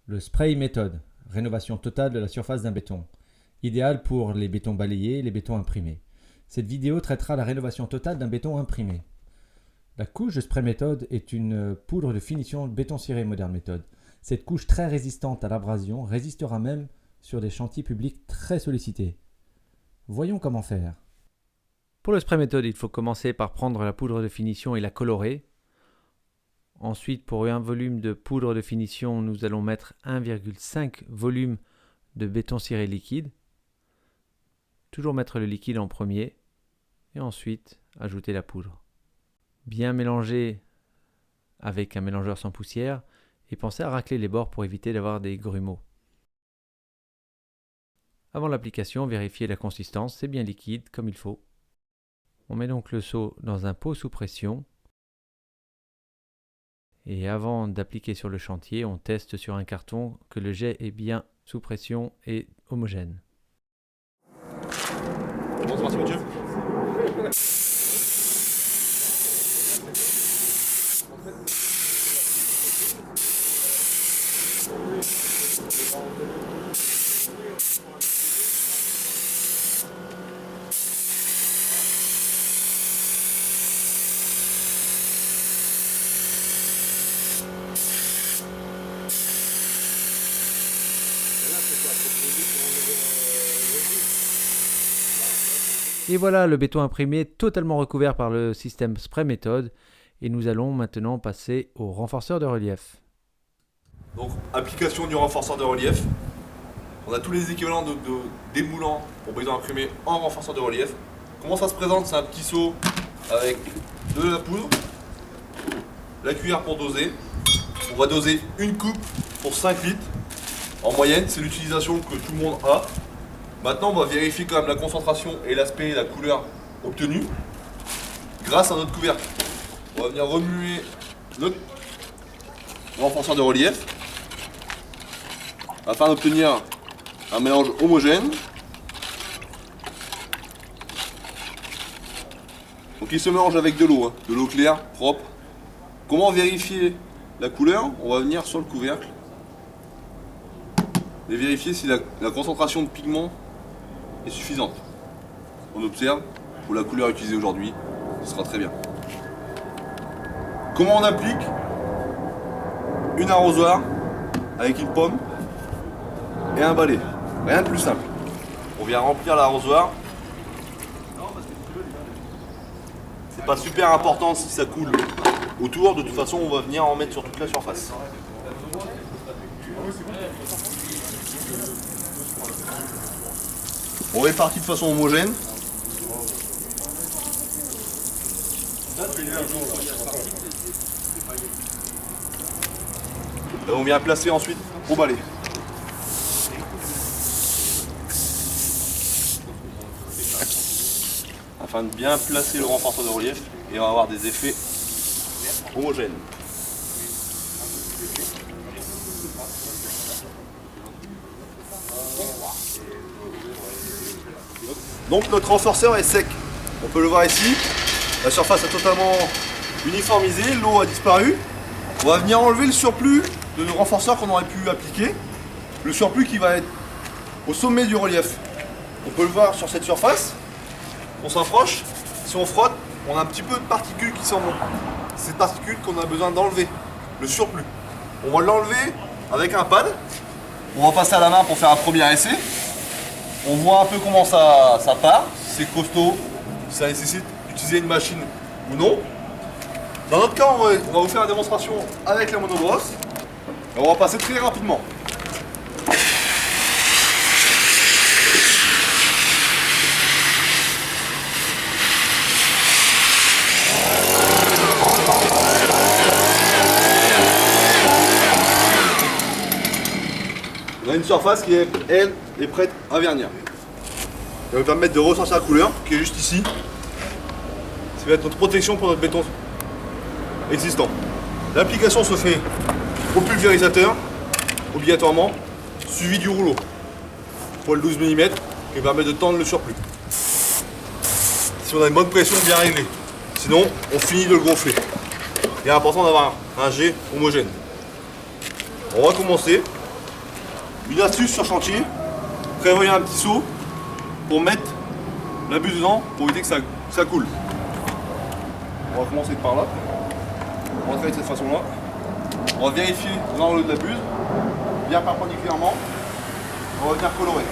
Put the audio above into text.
Le spray méthode, rénovation totale de la surface d'un béton. Idéal pour les bétons balayés et les bétons imprimés. Cette vidéo traitera la rénovation totale d'un béton imprimé. La couche de spray méthode est une poudre de finition béton ciré moderne méthode. Cette couche très résistante à l'abrasion résistera même sur des chantiers publics très sollicités. Voyons comment faire. Pour le spray méthode, il faut commencer par prendre la poudre de finition et la colorer. Ensuite, pour un volume de poudre de finition, nous allons mettre 1,5 volume de béton ciré liquide. Toujours mettre le liquide en premier et ensuite ajouter la poudre. Bien mélanger avec un mélangeur sans poussière et pensez à racler les bords pour éviter d'avoir des grumeaux. Avant l'application, vérifiez la consistance, c'est bien liquide comme il faut. On met donc le seau dans un pot sous pression. Et avant d'appliquer sur le chantier, on teste sur un carton que le jet est bien sous pression et homogène. Bon, c'est parti, Mathieu. Et voilà le béton imprimé totalement recouvert par le système spray méthode. Et nous allons maintenant passer au renforceur de relief. Donc, application du renforceur de relief. On a tous les équivalents de démoulants pour béton imprimé en renforceur de relief. Comment ça se présente? C'est un petit seau avec de la poudre, la cuillère pour doser. On va doser une coupe pour 5 litres. En moyenne, c'est l'utilisation que tout le monde a. Maintenant, on va vérifier quand même la concentration et l'aspect et la couleur obtenue grâce à notre couvercle. On va venir remuer notre renforceur de relief afin d'obtenir un mélange homogène. Donc il se mélange avec de l'eau, de l'eau claire, propre. Comment vérifier la couleur? On va venir sur le couvercle et vérifier si la concentration de pigment est suffisante. On observe, pour la couleur utilisée aujourd'hui, ce sera très bien. Comment on applique? Une arrosoir avec une pomme et un balai. Rien de plus simple. On vient remplir l'arrosoir. C'est pas super important si ça coule autour, de toute façon on va venir en mettre sur toute la surface. On répartit de façon homogène. Et on vient placer ensuite au balai. Afin de bien placer le renforceur de relief et on va avoir des effets homogènes. Donc notre renforceur est sec. On peut le voir ici. La surface est totalement uniformisée, l'eau a disparu. On va venir enlever le surplus de nos renforceurs qu'on aurait pu appliquer. Le surplus qui va être au sommet du relief. On peut le voir sur cette surface. On s'approche. Si on frotte, on a un petit peu de particules qui s'en vont. C'est ces particules qu'on a besoin d'enlever. Le surplus. On va l'enlever avec un pad. On va passer à la main pour faire un premier essai. On voit un peu comment ça part, si c'est costaud, si ça nécessite d'utiliser une machine ou non. Dans notre cas, on va vous faire une démonstration avec la monobrosse. Et on va passer très rapidement. On a une surface qui, elle, est prête à vernir. Ça va nous permettre de ressortir la couleur, qui est juste ici. Ça va être notre protection pour notre béton existant. L'application se fait au pulvérisateur, obligatoirement, suivi du rouleau. Poil 12 mm, qui permet de tendre le surplus. Si on a une bonne pression bien réglée. Sinon, on finit de le gonfler. Il est important d'avoir un jet homogène. On va commencer Une astuce sur chantier, prévoyez un petit seau pour mettre la buse dedans pour éviter que ça coule. On va commencer par là. On va travailler de cette façon-là. On va vérifier l'angle de la buse, bien perpendiculairement. On va venir colorer.